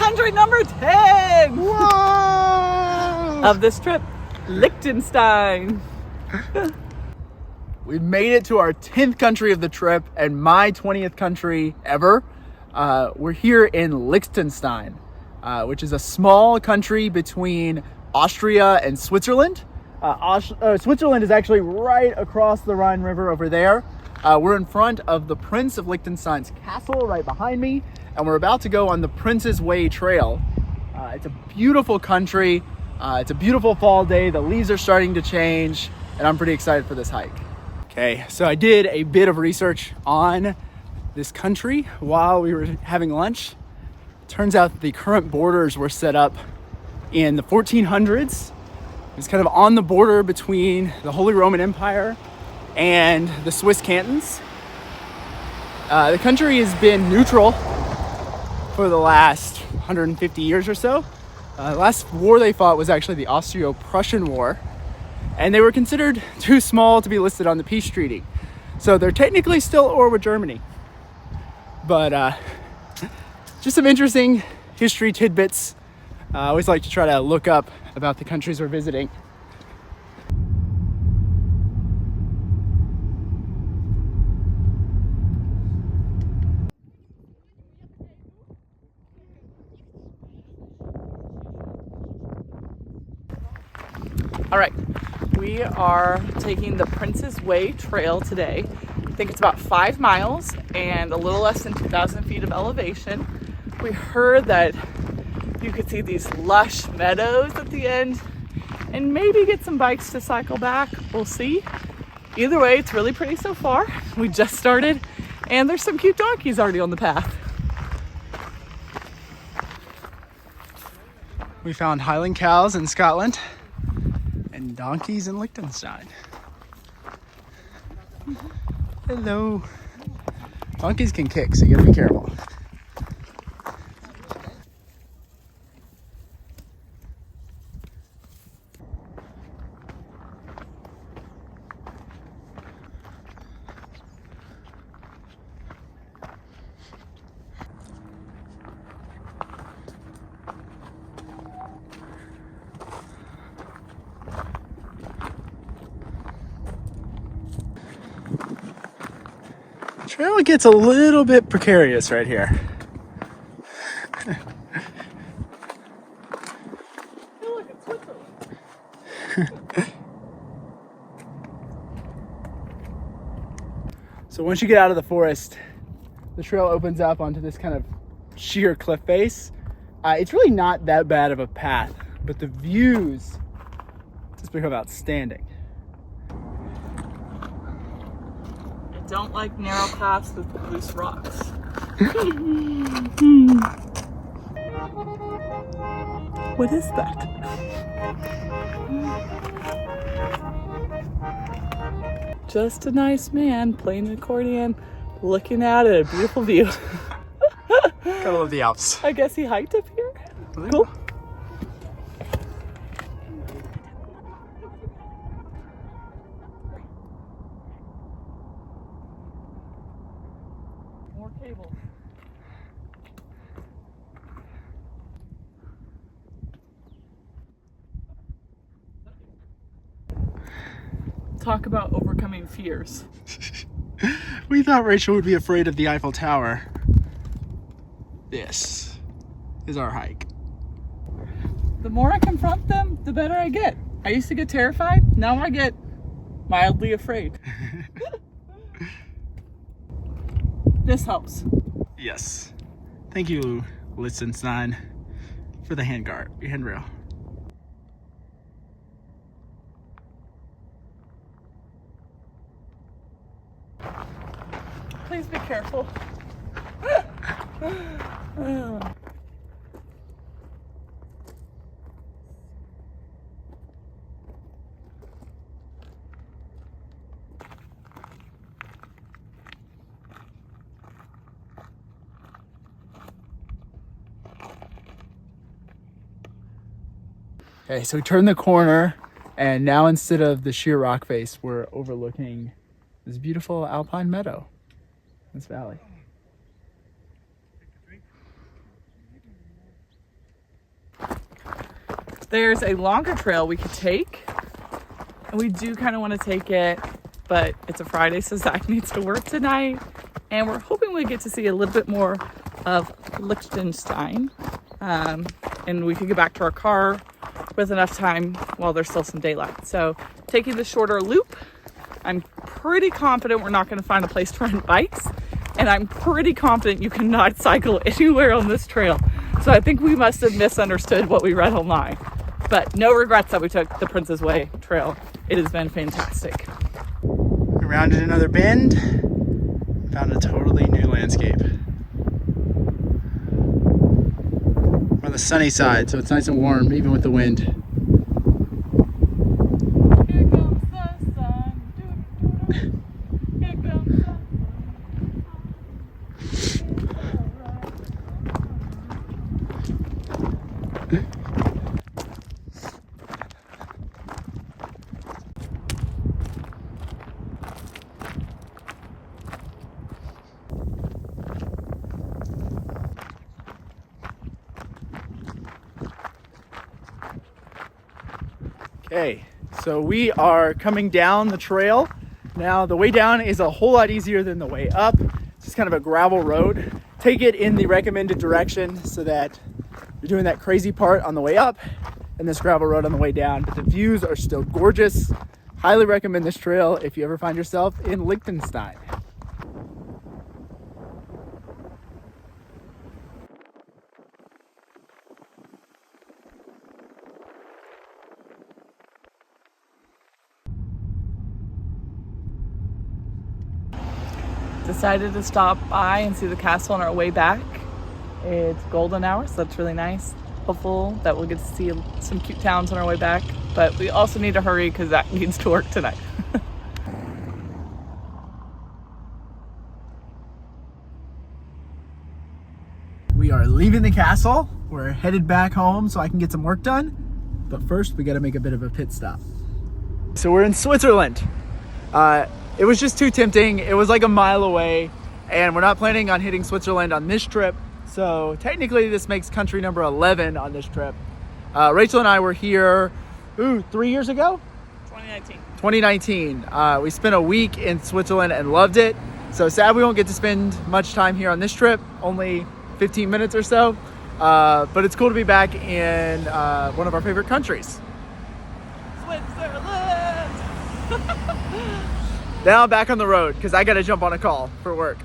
country number 10 Whoa! of this trip, Liechtenstein. We've made it to our 10th country of the trip and my 20th country ever. We're here in Liechtenstein, which is a small country between Austria and Switzerland. Switzerland is actually right across the Rhine River over there. We're in front of the Prince of Liechtenstein's castle right behind me, and we're about to go on the Prince's Way Trail. It's a beautiful country. It's a beautiful fall day. The leaves are starting to change, and I'm pretty excited for this hike. Okay, so I did a bit of research on this country while we were having lunch. Turns out the current borders were set up in the 1400s. It's kind of on the border between the Holy Roman Empire and the Swiss cantons. The country has been neutral for the last 150 years or so. The last war they fought was actually the Austro-Prussian War, and they were considered too small to be listed on the peace treaty. So they're technically still at war with Germany. But just some interesting history tidbits. I always like to try to look up about the countries we're visiting. All right, we are taking the Prince's Way Trail today. I think it's about 5 miles and a little less than 2,000 feet of elevation. We heard that you could see these lush meadows at the end and maybe get some bikes to cycle back. We'll see. Either way, it's really pretty so far. We just started and there's some cute donkeys already on the path. We found Highland cows in Scotland and donkeys in Liechtenstein. Hello. Donkeys can kick, so you gotta be careful. Trail gets a little bit precarious right here. I feel like it's Switzerland. So once you get out of the forest, the trail opens up onto this kind of sheer cliff face. It's really not that bad of a path, but the views just become outstanding. Don't like narrow paths with loose rocks. What is that? Just a nice man playing an accordion, looking out at a beautiful view. Gotta love the Alps. I guess he hiked up here. Cool. More cables. Talk about overcoming fears. We thought Rachel would be afraid of the Eiffel Tower. This is our hike. The more I confront them, the better I get. I used to get terrified. Now I get mildly afraid. This helps. Yes. Thank you, Liechtenstein, for the handrail. Please be careful. Okay, so we turned the corner, and now instead of the sheer rock face, we're overlooking this beautiful alpine meadow, this valley. there's a longer trail we could take. And we do kind of want to take it, but it's a Friday, so Zach needs to work tonight. And we're hoping we get to see a little bit more of Liechtenstein. And we can get back to our car with enough time while there's still some daylight. So taking the shorter loop, I'm pretty confident we're not going to find a place to rent bikes. And I'm pretty confident you cannot cycle anywhere on this trail. So I think we must have misunderstood what we read online. But no regrets that we took the Prince's Way trail. It has been fantastic. We rounded another bend, found a totally new landscape. We're on the sunny side, so it's nice and warm, even with the wind. Here comes the sun. Here comes the sun. Okay, so we are coming down the trail. Now the way down is a whole lot easier than the way up. It's just kind of a gravel road. Take it in the recommended direction so that you're doing that crazy part on the way up and this gravel road on the way down. But the views are still gorgeous. Highly recommend this trail if you ever find yourself in Liechtenstein. Decided to stop by and see the castle on our way back. It's golden hour, so that's really nice. Hopeful that we'll get to see some cute towns on our way back, but we also need to hurry because Zach needs to work tonight. We are leaving the castle. We're headed back home so I can get some work done. But first, we got to make a bit of a pit stop. So we're in Switzerland. It was just too tempting. It was like a mile away, and we're not planning on hitting Switzerland on this trip. So technically, this makes country number 11 on this trip. Rachel and I were here, 3 years ago? 2019. We spent a week in Switzerland and loved it. So sad we won't get to spend much time here on this trip, only 15 minutes or so. But it's cool to be back in one of our favorite countries. Switzerland! Now I'm back on the road because I got to jump on a call for work.